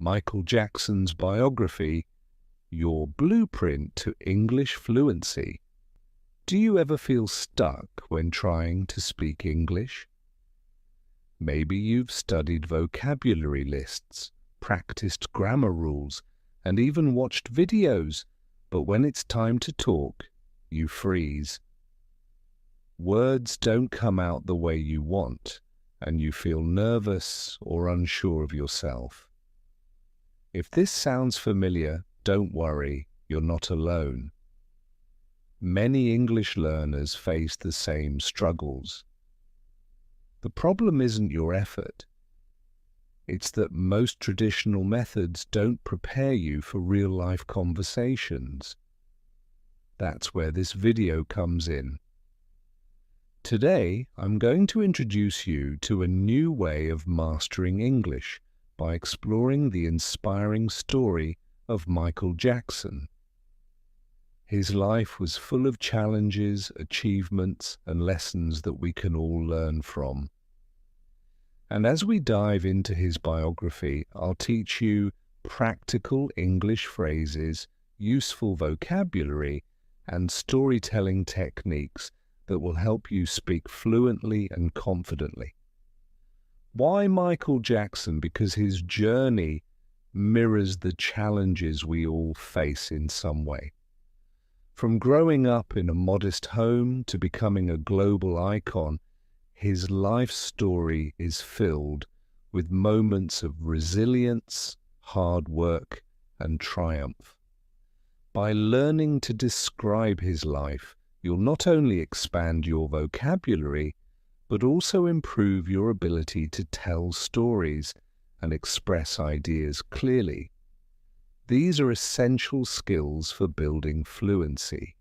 Michael Jackson's biography, Your Blueprint to English Fluency. Do you ever feel stuck when trying to speak English? Maybe you've studied vocabulary lists, practiced grammar rules, and even watched videos, but when it's time to talk, you freeze. Words don't come out the way you want, and you feel nervous or unsure of yourself. If this sounds familiar, don't worry, you're not alone. Many English learners face the same struggles. The problem isn't your effort. It's that most traditional methods don't prepare you for real-life conversations. That's where this video comes in. Today, I'm going to introduce you to a new way of mastering English by exploring the inspiring story of Michael Jackson. His life was full of challenges, achievements, and lessons that we can all learn from. And as we dive into his biography, I'll teach you practical English phrases, useful vocabulary, and storytelling techniques that will help you speak fluently and confidently. Why Michael Jackson? Because his journey mirrors the challenges we all face in some way. From growing up in a modest home to becoming a global icon, his life story is filled with moments of resilience, hard work, and triumph. By learning to describe his life, you'll not only expand your vocabulary, but also improve your ability to tell stories and express ideas clearly. These are essential skills for building fluency.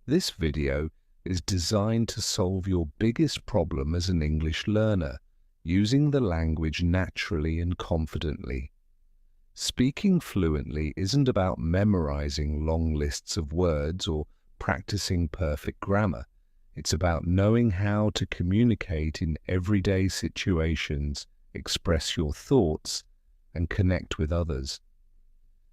This video is designed to solve your biggest problem as an English learner, using the language naturally and confidently. Speaking fluently isn't about memorizing long lists of words or practicing perfect grammar. It's about knowing how to communicate in everyday situations, express your thoughts, and connect with others.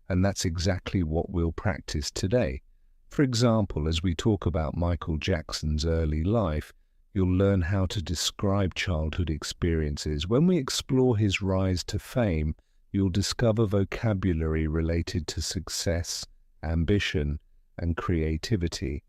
And that's exactly what we'll practice today. For example, as we talk about Michael Jackson's early life, you'll learn how to describe childhood experiences. When we explore his rise to fame, you'll discover vocabulary related to success, ambition, and creativity.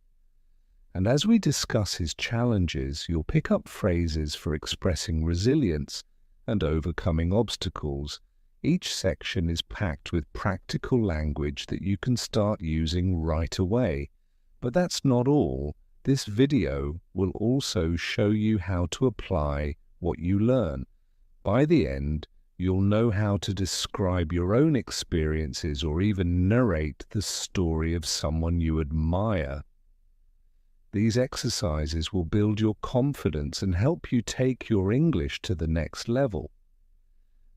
And as we discuss his challenges, you'll pick up phrases for expressing resilience and overcoming obstacles. Each section is packed with practical language that you can start using right away. But that's not all. This video will also show you how to apply what you learn. By the end, you'll know how to describe your own experiences or even narrate the story of someone you admire. These exercises will build your confidence and help you take your English to the next level.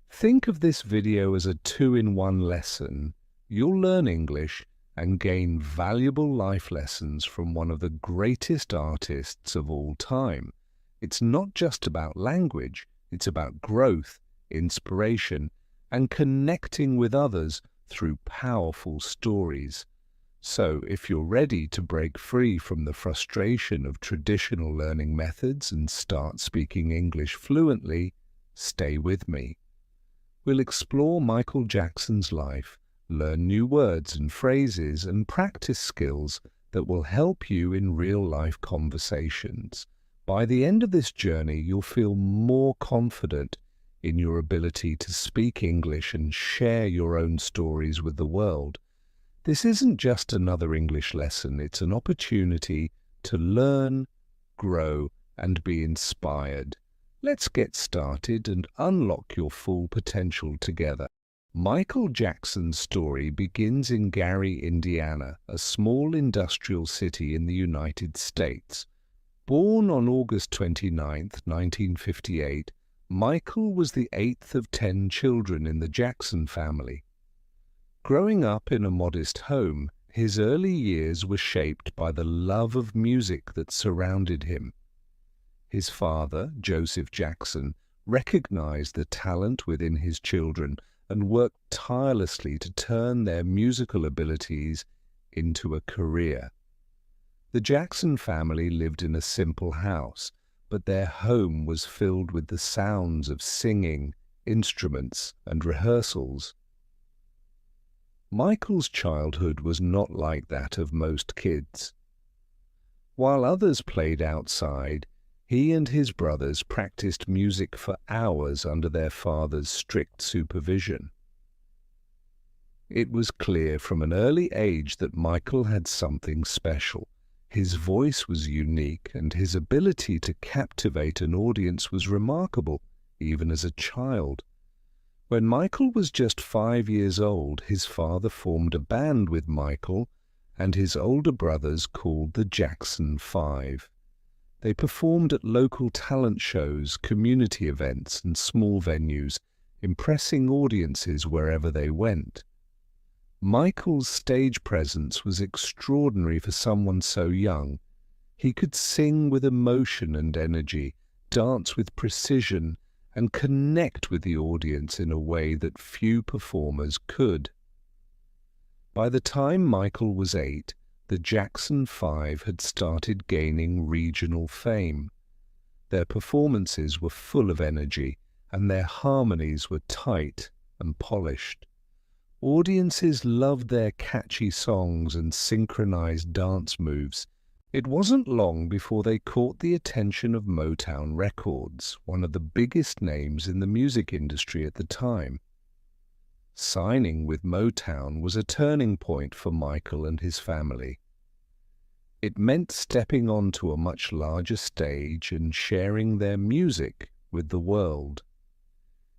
Think of this video as a two-in-one lesson. You'll learn English and gain valuable life lessons from one of the greatest artists of all time. It's not just about language, it's about growth, inspiration, and connecting with others through powerful stories. So, if you're ready to break free from the frustration of traditional learning methods and start speaking English fluently, stay with me. We'll explore Michael Jackson's life, learn new words and phrases, and practice skills that will help you in real-life conversations. By the end of this journey, you'll feel more confident in your ability to speak English and share your own stories with the world. This isn't just another English lesson, it's an opportunity to learn, grow, and be inspired. Let's get started and unlock your full potential together. Michael Jackson's story begins in Gary, Indiana, a small industrial city in the United States. Born on August 29, 1958, Michael was the eighth of 10 children in the Jackson family. Growing up in a modest home, his early years were shaped by the love of music that surrounded him. His father, Joseph Jackson, recognized the talent within his children and worked tirelessly to turn their musical abilities into a career. The Jackson family lived in a simple house, but their home was filled with the sounds of singing, instruments, and rehearsals. Michael's childhood was not like that of most kids. While others played outside, he and his brothers practiced music for hours under their father's strict supervision. It was clear from an early age that Michael had something special. His voice was unique, and his ability to captivate an audience was remarkable, even as a child. When Michael was just 5 years old, his father formed a band with Michael and his older brothers called the Jackson 5. They performed at local talent shows, community events, and small venues, impressing audiences wherever they went. Michael's stage presence was extraordinary for someone so young. He could sing with emotion and energy, dance with precision, and connect with the audience in a way that few performers could. By the time Michael was 8, the Jackson 5 had started gaining regional fame. Their performances were full of energy, and their harmonies were tight and polished. Audiences loved their catchy songs and synchronized dance moves. It wasn't long before they caught the attention of Motown Records, one of the biggest names in the music industry at the time. Signing with Motown was a turning point for Michael and his family. It meant stepping onto a much larger stage and sharing their music with the world.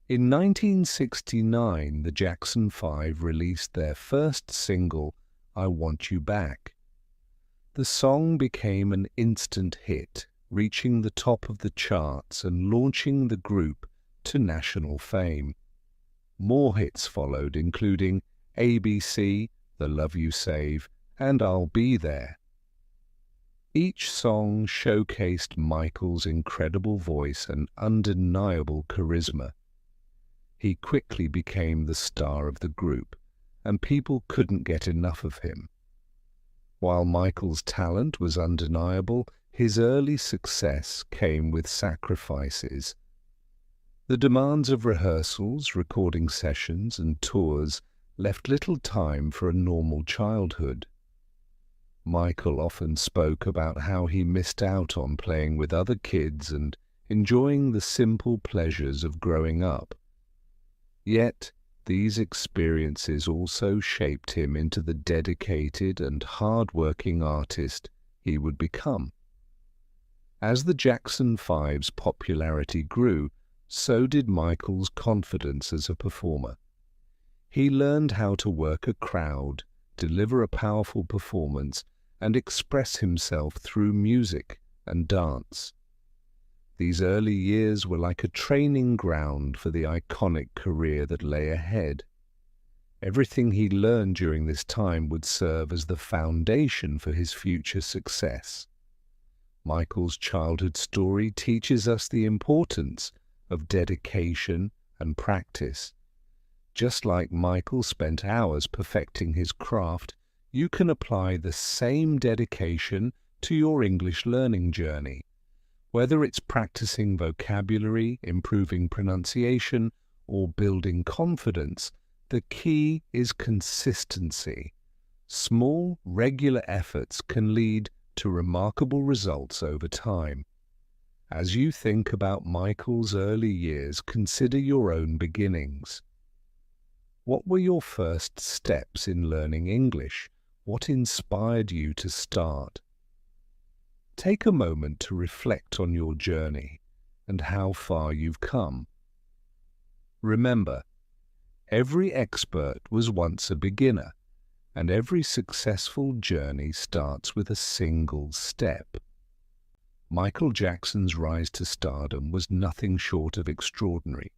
In 1969, the Jackson 5 released their first single, I Want You Back. The song became an instant hit, reaching the top of the charts and launching the group to national fame. More hits followed, including ABC, The Love You Save, and I'll Be There. Each song showcased Michael's incredible voice and undeniable charisma. He quickly became the star of the group, and people couldn't get enough of him. While Michael's talent was undeniable, his early success came with sacrifices. The demands of rehearsals, recording sessions, and tours left little time for a normal childhood. Michael often spoke about how he missed out on playing with other kids and enjoying the simple pleasures of growing up. Yet, these experiences also shaped him into the dedicated and hard-working artist he would become. As the Jackson 5's popularity grew, so did Michael's confidence as a performer. He learned how to work a crowd, deliver a powerful performance, and express himself through music and dance. These early years were like a training ground for the iconic career that lay ahead. Everything he learned during this time would serve as the foundation for his future success. Michael's childhood story teaches us the importance of dedication and practice. Just like Michael spent hours perfecting his craft, you can apply the same dedication to your English learning journey. Whether it's practicing vocabulary, improving pronunciation, or building confidence, the key is consistency. Small, regular efforts can lead to remarkable results over time. As you think about Michael's early years, consider your own beginnings. What were your first steps in learning English? What inspired you to start? Take a moment to reflect on your journey and how far you've come. Remember, every expert was once a beginner, and every successful journey starts with a single step. Michael Jackson's rise to stardom was nothing short of extraordinary.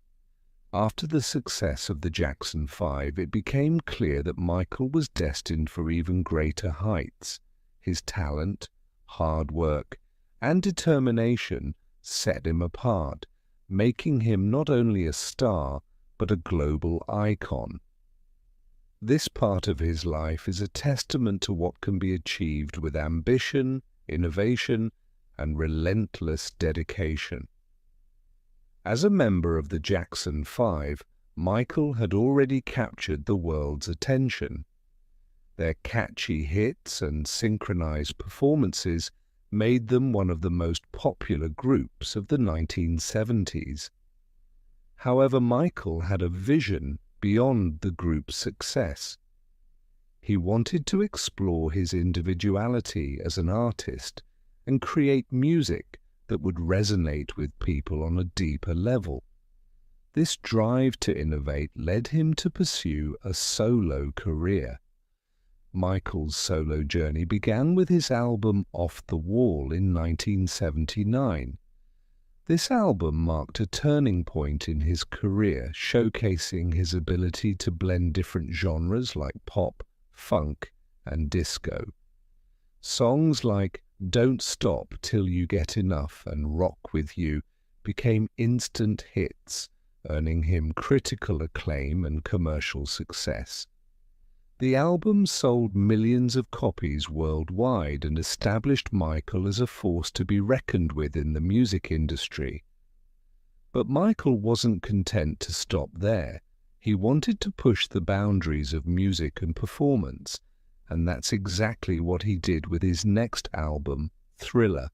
After the success of the Jackson 5, it became clear that Michael was destined for even greater heights. His talent, hard work, and determination set him apart, making him not only a star, but a global icon. This part of his life is a testament to what can be achieved with ambition, innovation, and relentless dedication. As a member of the Jackson 5, Michael had already captured the world's attention. Their catchy hits and synchronized performances made them one of the most popular groups of the 1970s. However, Michael had a vision beyond the group's success. He wanted to explore his individuality as an artist and create music that would resonate with people on a deeper level. This drive to innovate led him to pursue a solo career. Michael's solo journey began with his album Off the Wall in 1979. This album marked a turning point in his career, showcasing his ability to blend different genres like pop, funk, and disco. Songs like Don't Stop Till You Get Enough and Rock With You became instant hits, earning him critical acclaim and commercial success. The album sold millions of copies worldwide and established Michael as a force to be reckoned with in the music industry. But Michael wasn't content to stop there. He wanted to push the boundaries of music and performance, and that's exactly what he did with his next album, Thriller.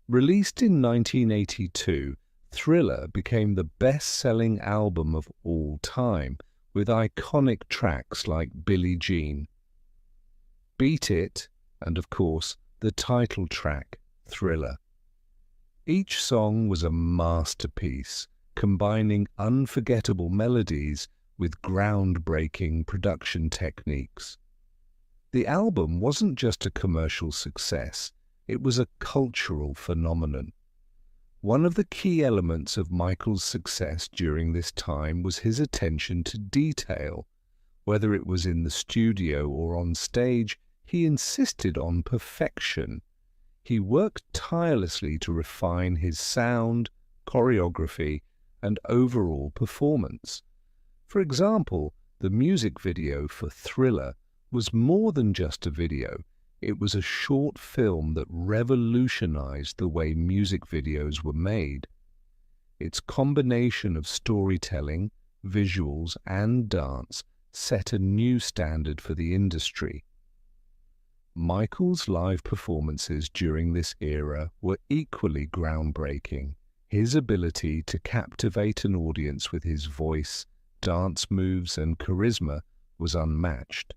Released in 1982, Thriller became the best-selling album of all time, with iconic tracks like Billie Jean, Beat It, and of course, the title track, Thriller. Each song was a masterpiece, combining unforgettable melodies with groundbreaking production techniques. The album wasn't just a commercial success, it was a cultural phenomenon. One of the key elements of Michael's success during this time was his attention to detail. Whether it was in the studio or on stage, he insisted on perfection. He worked tirelessly to refine his sound, choreography, and overall performance. For example, the music video for Thriller was more than just a video. It was a short film that revolutionized the way music videos were made. Its combination of storytelling, visuals, and dance set a new standard for the industry. Michael's live performances during this era were equally groundbreaking. His ability to captivate an audience with his voice, dance moves, and charisma was unmatched.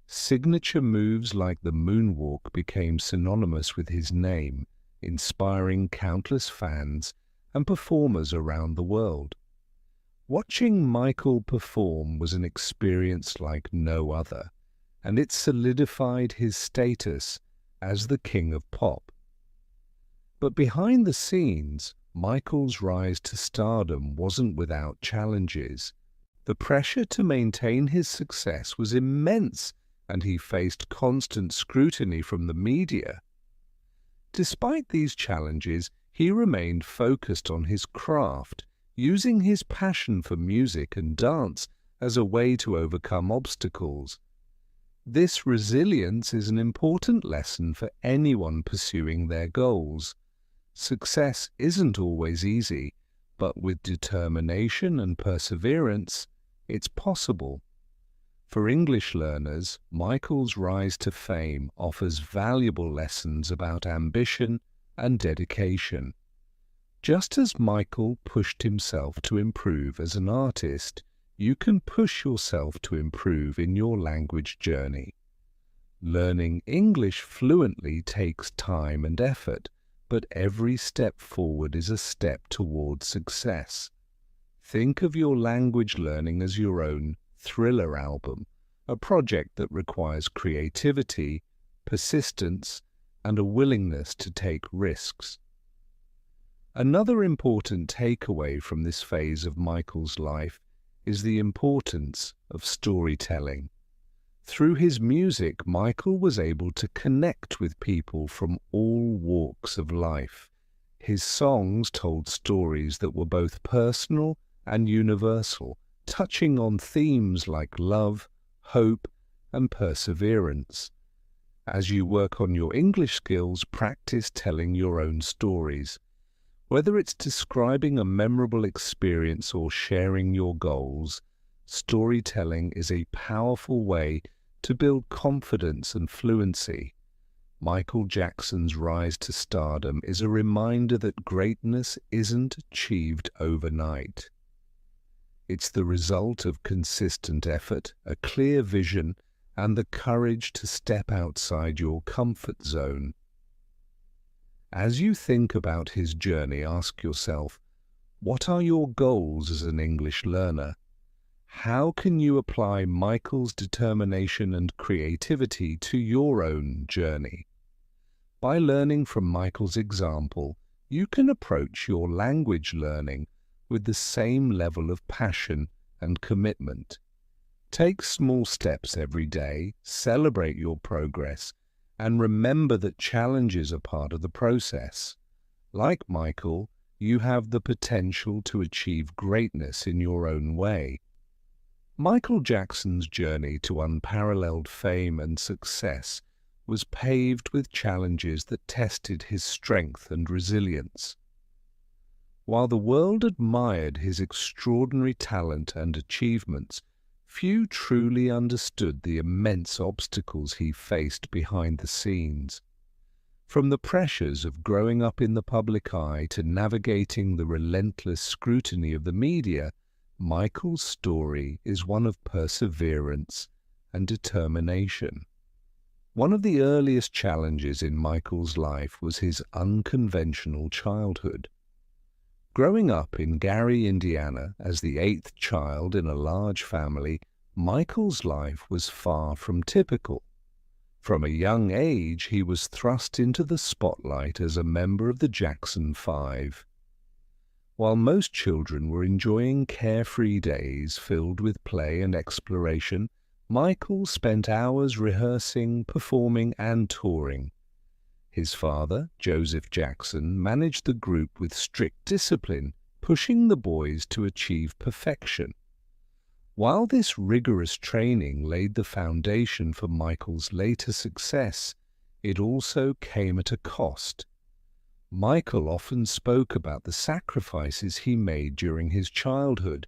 Signature moves like the moonwalk became synonymous with his name, inspiring countless fans and performers around the world. Watching Michael perform was an experience like no other, and it solidified his status as the king of pop. But behind the scenes, Michael's rise to stardom wasn't without challenges. The pressure to maintain his success was immense, and he faced constant scrutiny from the media. Despite these challenges, he remained focused on his craft, using his passion for music and dance as a way to overcome obstacles. This resilience is an important lesson for anyone pursuing their goals. Success isn't always easy, but with determination and perseverance, it's possible. For English learners, Michael's rise to fame offers valuable lessons about ambition and dedication. Just as Michael pushed himself to improve as an artist, you can push yourself to improve in your language journey. Learning English fluently takes time and effort, but every step forward is a step towards success. Think of your language learning as your own Thriller album, a project that requires creativity, persistence, and a willingness to take risks. Another important takeaway from this phase of Michael's life is the importance of storytelling. Through his music, Michael was able to connect with people from all walks of life. His songs told stories that were both personal and universal, touching on themes like love, hope, and perseverance. As you work on your English skills, practice telling your own stories. Whether it's describing a memorable experience or sharing your goals, storytelling is a powerful way to build confidence and fluency. Michael Jackson's rise to stardom is a reminder that greatness isn't achieved overnight. It's the result of consistent effort, a clear vision, and the courage to step outside your comfort zone. As you think about his journey, ask yourself, what are your goals as an English learner? How can you apply Michael's determination and creativity to your own journey? By learning from Michael's example, you can approach your language learning with the same level of passion and commitment. Take small steps every day, celebrate your progress, and remember that challenges are part of the process. Like Michael, you have the potential to achieve greatness in your own way. Michael Jackson's journey to unparalleled fame and success was paved with challenges that tested his strength and resilience. While the world admired his extraordinary talent and achievements, few truly understood the immense obstacles he faced behind the scenes. From the pressures of growing up in the public eye to navigating the relentless scrutiny of the media, Michael's story is one of perseverance and determination. One of the earliest challenges in Michael's life was his unconventional childhood. Growing up in Gary, Indiana, as the eighth child in a large family, Michael's life was far from typical. From a young age, he was thrust into the spotlight as a member of the Jackson 5. While most children were enjoying carefree days filled with play and exploration, Michael spent hours rehearsing, performing, and touring. His father, Joseph Jackson, managed the group with strict discipline, pushing the boys to achieve perfection. While this rigorous training laid the foundation for Michael's later success, it also came at a cost. Michael often spoke about the sacrifices he made during his childhood.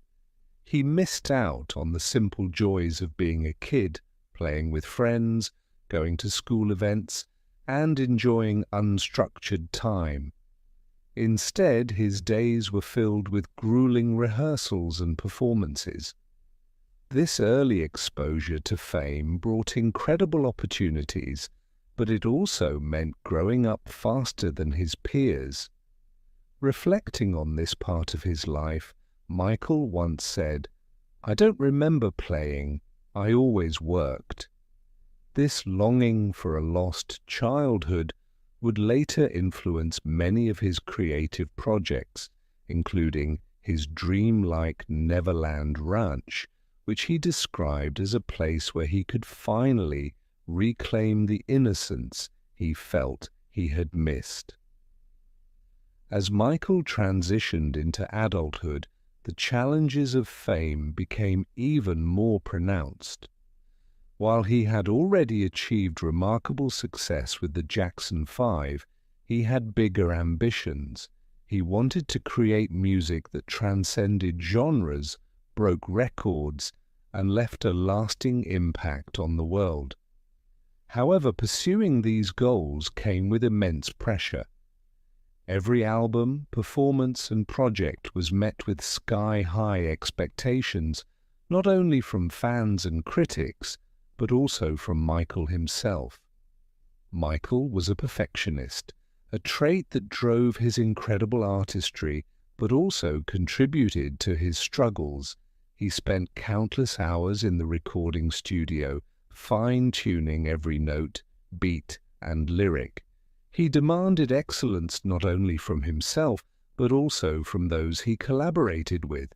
He missed out on the simple joys of being a kid, playing with friends, going to school events, and enjoying unstructured time. Instead, his days were filled with grueling rehearsals and performances. This early exposure to fame brought incredible opportunities, but it also meant growing up faster than his peers. Reflecting on this part of his life, Michael once said, "I don't remember playing, I always worked." This longing for a lost childhood would later influence many of his creative projects, including his dreamlike Neverland Ranch, which he described as a place where he could finally reclaim the innocence he felt he had missed. As Michael transitioned into adulthood, the challenges of fame became even more pronounced. While he had already achieved remarkable success with the Jackson 5, he had bigger ambitions. He wanted to create music that transcended genres, broke records, and left a lasting impact on the world. However, pursuing these goals came with immense pressure. Every album, performance, and project was met with sky-high expectations, not only from fans and critics, but also from Michael himself. Michael was a perfectionist, a trait that drove his incredible artistry, but also contributed to his struggles. He spent countless hours in the recording studio, fine-tuning every note, beat, and lyric. He demanded excellence not only from himself, but also from those he collaborated with.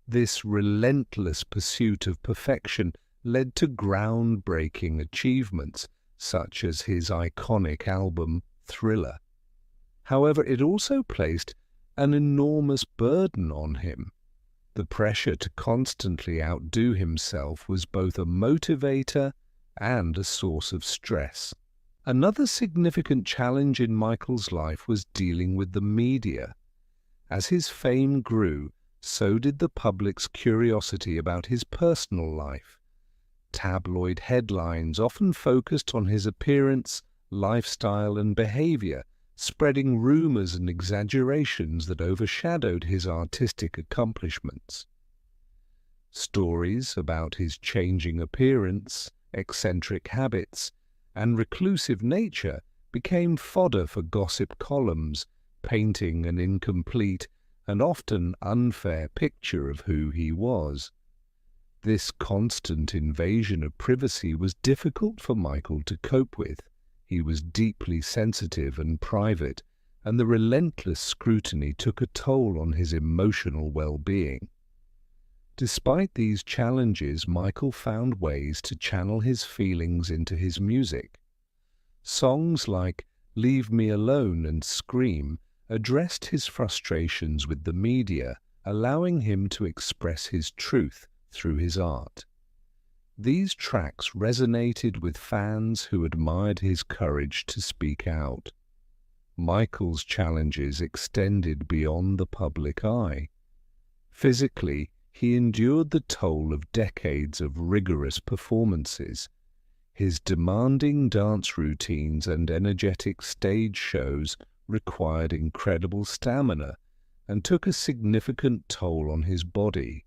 This relentless pursuit of perfection led to groundbreaking achievements, such as his iconic album, Thriller. However, it also placed an enormous burden on him. The pressure to constantly outdo himself was both a motivator and a source of stress. Another significant challenge in Michael's life was dealing with the media. As his fame grew, so did the public's curiosity about his personal life. Tabloid headlines often focused on his appearance, lifestyle, and behavior, spreading rumors and exaggerations that overshadowed his artistic accomplishments. Stories about his changing appearance, eccentric habits, and reclusive nature became fodder for gossip columns, painting an incomplete and often unfair picture of who he was. This constant invasion of privacy was difficult for Michael to cope with. He was deeply sensitive and private, and the relentless scrutiny took a toll on his emotional well-being. Despite these challenges, Michael found ways to channel his feelings into his music. Songs like Leave Me Alone and Scream addressed his frustrations with the media, allowing him to express his truth through his art. These tracks resonated with fans who admired his courage to speak out. Michael's challenges extended beyond the public eye. Physically, he endured the toll of decades of rigorous performances. His demanding dance routines and energetic stage shows required incredible stamina and took a significant toll on his body.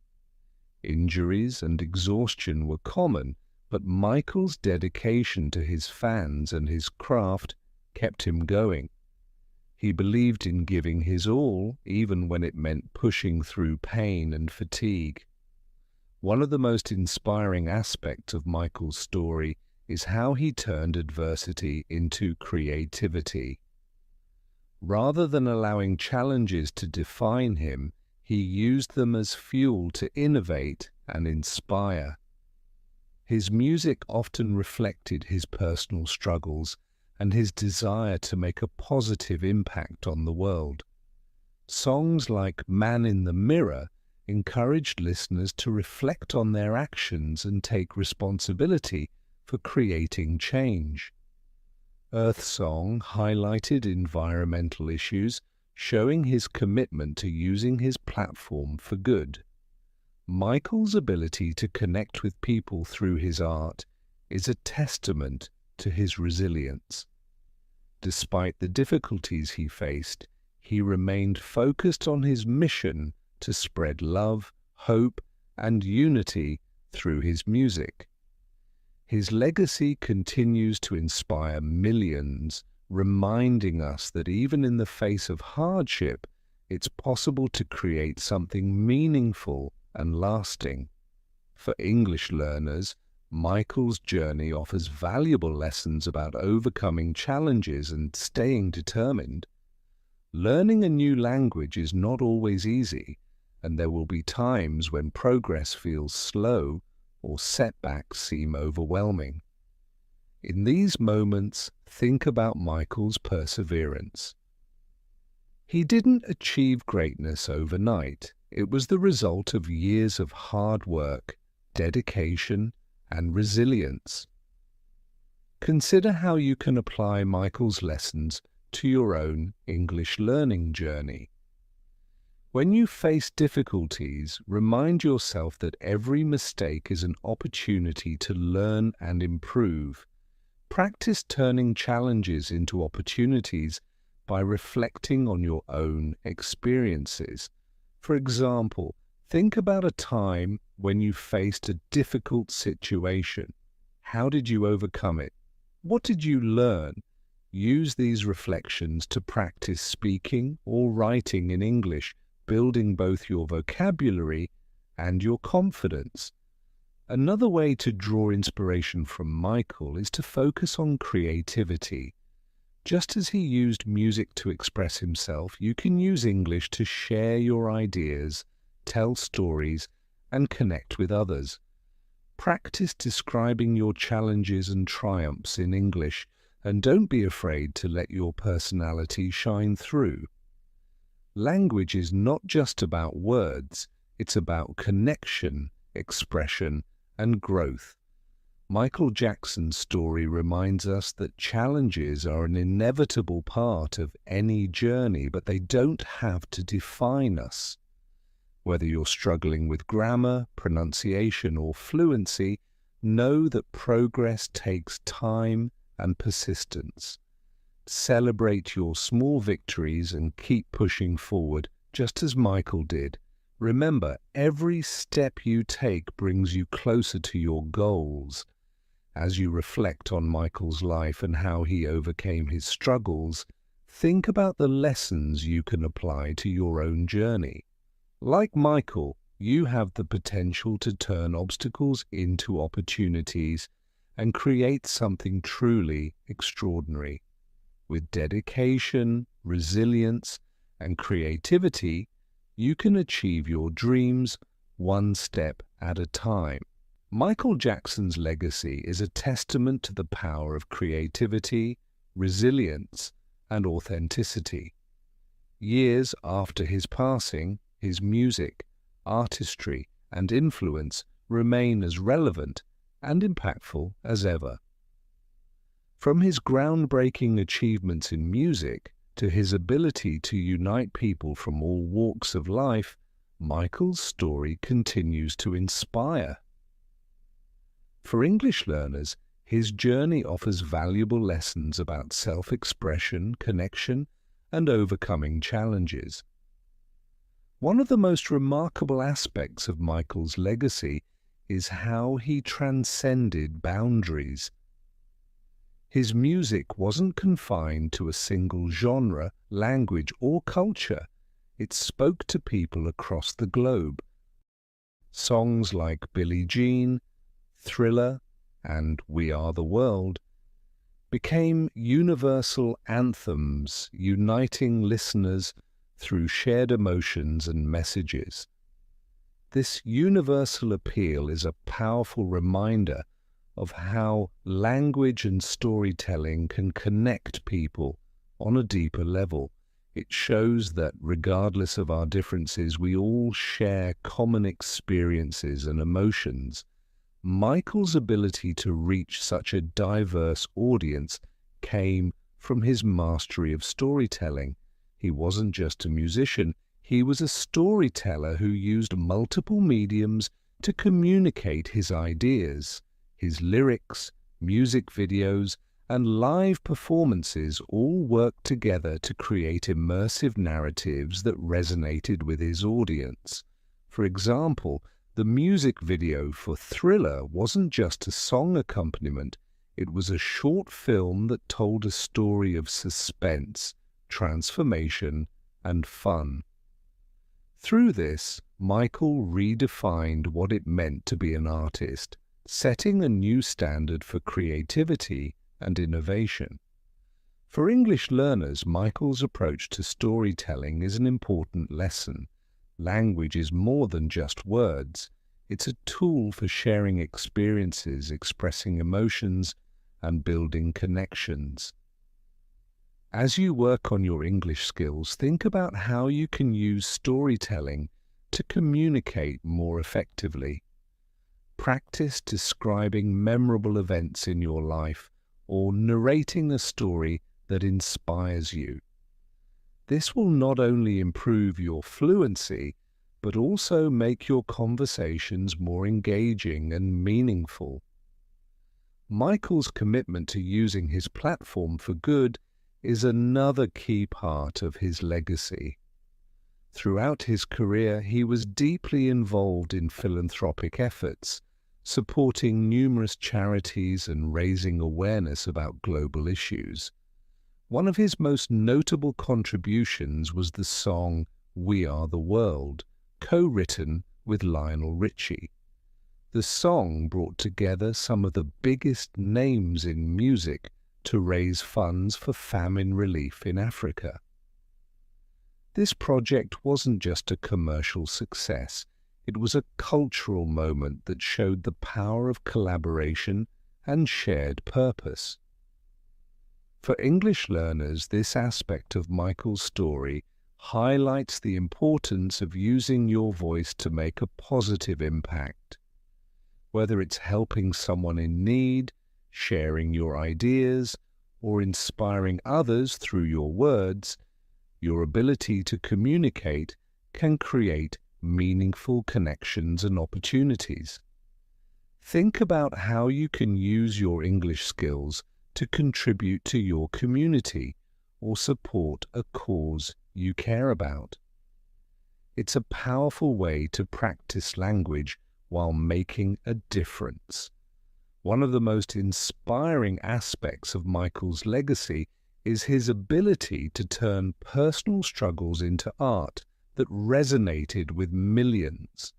Injuries and exhaustion were common, but Michael's dedication to his fans and his craft kept him going. He believed in giving his all, even when it meant pushing through pain and fatigue. One of the most inspiring aspects of Michael's story is how he turned adversity into creativity. Rather than allowing challenges to define him, he used them as fuel to innovate and inspire. His music often reflected his personal struggles and his desire to make a positive impact on the world. Songs like Man in the Mirror encouraged listeners to reflect on their actions and take responsibility for creating change. Earth Song highlighted environmental issues, showing his commitment to using his platform for good. Michael's ability to connect with people through his art is a testament to his resilience. Despite the difficulties he faced, he remained focused on his mission to spread love, hope, and unity through his music. His legacy continues to inspire millions, reminding us that even in the face of hardship, it's possible to create something meaningful and lasting. For English learners, Michael's journey offers valuable lessons about overcoming challenges and staying determined. Learning a new language is not always easy, and there will be times when progress feels slow or setbacks seem overwhelming. In these moments, think about Michael's perseverance. He didn't achieve greatness overnight. It was the result of years of hard work, dedication, and resilience. Consider how you can apply Michael's lessons to your own English learning journey. When you face difficulties, remind yourself that every mistake is an opportunity to learn and improve. Practice turning challenges into opportunities by reflecting on your own experiences. For example, think about a time when you faced a difficult situation. How did you overcome it? What did you learn? Use these reflections to practice speaking or writing in English, building both your vocabulary and your confidence. Another way to draw inspiration from Michael is to focus on creativity. Just as he used music to express himself, you can use English to share your ideas, tell stories, and connect with others. Practice describing your challenges and triumphs in English, and don't be afraid to let your personality shine through. Language is not just about words, It's about connection, expression, and growth. Michael Jackson's story reminds us that challenges are an inevitable part of any journey, but they don't have to define us. Whether you're struggling with grammar, pronunciation, or fluency, know that progress takes time and persistence. Celebrate your small victories and keep pushing forward, just as Michael did. Remember, every step you take brings you closer to your goals. As you reflect on Michael's life and how he overcame his struggles, think about the lessons you can apply to your own journey. Like Michael, you have the potential to turn obstacles into opportunities and create something truly extraordinary. With dedication, resilience, and creativity, you can achieve your dreams one step at a time. Michael Jackson's legacy is a testament to the power of creativity, resilience, and authenticity. Years after his passing, his music, artistry, and influence remain as relevant and impactful as ever. From his groundbreaking achievements in music to his ability to unite people from all walks of life, Michael's story continues to inspire. For English learners, his journey offers valuable lessons about self-expression, connection, and overcoming challenges. One of the most remarkable aspects of Michael's legacy is how he transcended boundaries. His music wasn't confined to a single genre, language, or culture. It spoke to people across the globe. Songs like Billie Jean, Thriller, and We Are the World became universal anthems, uniting listeners through shared emotions and messages. This universal appeal is a powerful reminder of how language and storytelling can connect people on a deeper level. It shows that regardless of our differences, we all share common experiences and emotions. Michael's ability to reach such a diverse audience came from his mastery of storytelling. He wasn't just a musician, he was a storyteller who used multiple mediums to communicate his ideas. His lyrics, music videos, and live performances all worked together to create immersive narratives that resonated with his audience. For example, the music video for Thriller wasn't just a song accompaniment, it was a short film that told a story of suspense, transformation, and fun. Through this, Michael redefined what it meant to be an artist, setting a new standard for creativity and innovation. For English learners, Michael's approach to storytelling is an important lesson. Language is more than just words. It's a tool for sharing experiences, expressing emotions, and building connections. As you work on your English skills, think about how you can use storytelling to communicate more effectively. Practice describing memorable events in your life or narrating a story that inspires you. This will not only improve your fluency, but also make your conversations more engaging and meaningful. Michael's commitment to using his platform for good is another key part of his legacy. Throughout his career, he was deeply involved in philanthropic efforts, supporting numerous charities and raising awareness about global issues. One of his most notable contributions was the song We Are the World, co-written with Lionel Richie. The song brought together some of the biggest names in music to raise funds for famine relief in Africa. This project wasn't just a commercial success, it was a cultural moment that showed the power of collaboration and shared purpose. For English learners, this aspect of Michael's story highlights the importance of using your voice to make a positive impact. Whether it's helping someone in need, sharing your ideas, or inspiring others through your words, your ability to communicate can create meaningful connections and opportunities. Think about how you can use your English skills to contribute to your community or support a cause you care about. It's a powerful way to practice language while making a difference. One of the most inspiring aspects of Michael's legacy is his ability to turn personal struggles into art that resonated with millions.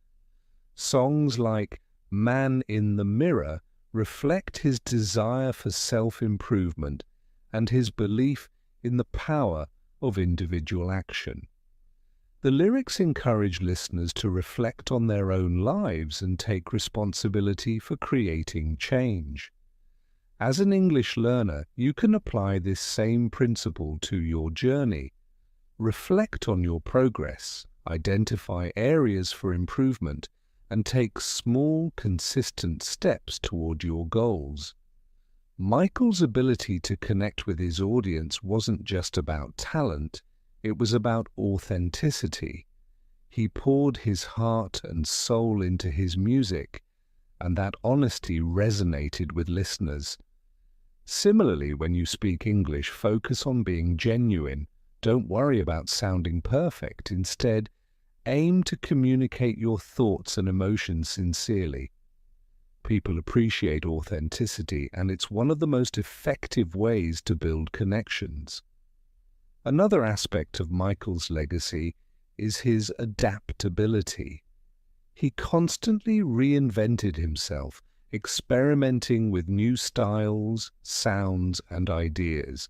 Songs like Man in the Mirror reflect his desire for self-improvement and his belief in the power of individual action. The lyrics encourage listeners to reflect on their own lives and take responsibility for creating change. As an English learner, you can apply this same principle to your journey. Reflect on your progress, identify areas for improvement, and take small, consistent steps toward your goals. Michael's ability to connect with his audience wasn't just about talent, it was about authenticity. He poured his heart and soul into his music, and that honesty resonated with listeners. Similarly, when you speak English, focus on being genuine. Don't worry about sounding perfect. Instead, aim to communicate your thoughts and emotions sincerely. People appreciate authenticity, and it's one of the most effective ways to build connections. Another aspect of Michael's legacy is his adaptability. He constantly reinvented himself, experimenting with new styles, sounds, and ideas.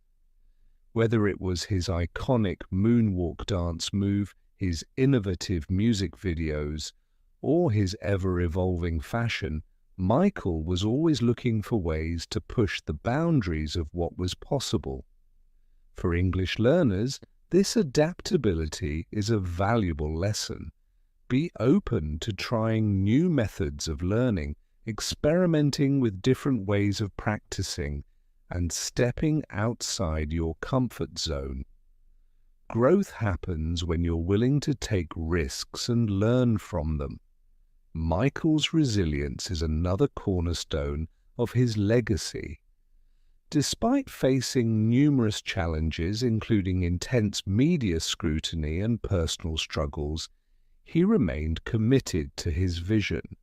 Whether it was his iconic moonwalk dance move, his innovative music videos, or his ever-evolving fashion, Michael was always looking for ways to push the boundaries of what was possible. For English learners, this adaptability is a valuable lesson. Be open to trying new methods of learning, experimenting with different ways of practicing, and stepping outside your comfort zone. Growth happens when you're willing to take risks and learn from them. Michael's resilience is another cornerstone of his legacy. Despite facing numerous challenges, including intense media scrutiny and personal struggles, he remained committed to his vision.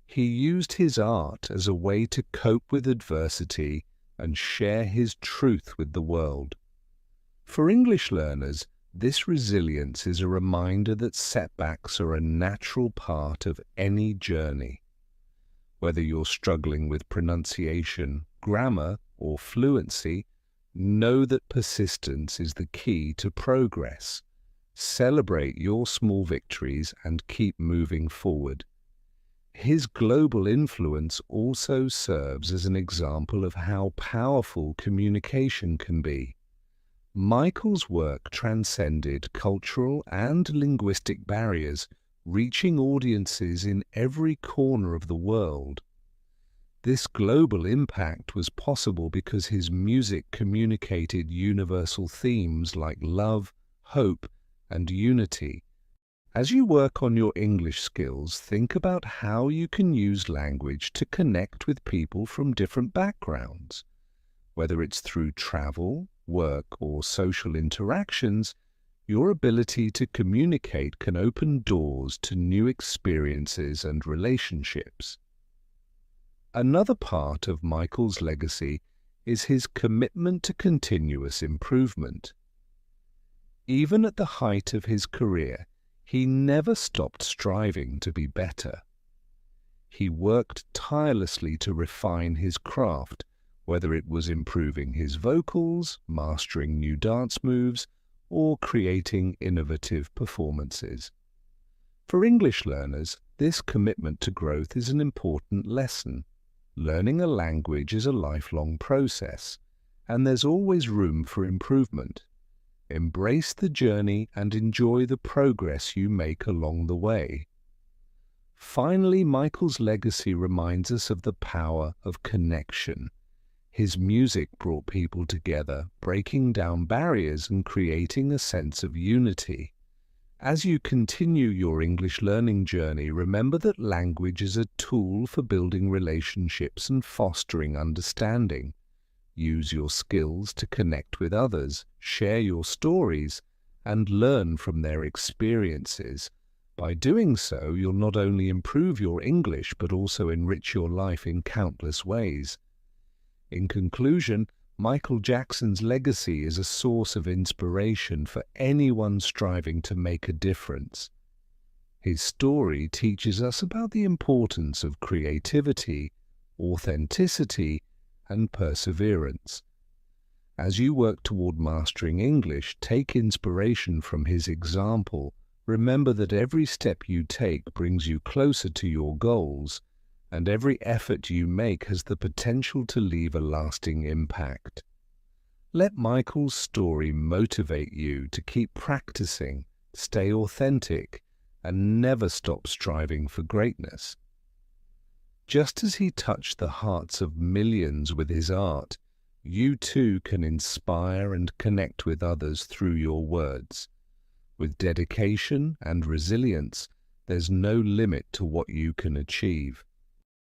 He used his art as a way to cope with adversity and share his truth with the world. For English learners, this resilience is a reminder that setbacks are a natural part of any journey. Whether you're struggling with pronunciation, grammar, or fluency, know that persistence is the key to progress. Celebrate your small victories and keep moving forward. His global influence also serves as an example of how powerful communication can be. Michael's work transcended cultural and linguistic barriers, reaching audiences in every corner of the world. This global impact was possible because his music communicated universal themes like love, hope, and unity. As you work on your English skills, think about how you can use language to connect with people from different backgrounds. Whether it's through travel, work, or social interactions, your ability to communicate can open doors to new experiences and relationships. Another part of Michael's legacy is his commitment to continuous improvement. Even at the height of his career, he never stopped striving to be better. He worked tirelessly to refine his craft, whether it was improving his vocals, mastering new dance moves, or creating innovative performances. For English learners, this commitment to growth is an important lesson. Learning a language is a lifelong process, and there's always room for improvement. Embrace the journey and enjoy the progress you make along the way. Finally, Michael's legacy reminds us of the power of connection. His music brought people together, breaking down barriers and creating a sense of unity. As you continue your English learning journey, remember that language is a tool for building relationships and fostering understanding. Use your skills to connect with others, share your stories, and learn from their experiences. By doing so, you'll not only improve your English but also enrich your life in countless ways. In conclusion, Michael Jackson's legacy is a source of inspiration for anyone striving to make a difference. His story teaches us about the importance of creativity, authenticity, and perseverance. As you work toward mastering English, take inspiration from his example. Remember that every step you take brings you closer to your goals, and every effort you make has the potential to leave a lasting impact. Let Michael's story motivate you to keep practicing, stay authentic, and never stop striving for greatness. Just as he touched the hearts of millions with his art, you too can inspire and connect with others through your words. With dedication and resilience, there's no limit to what you can achieve.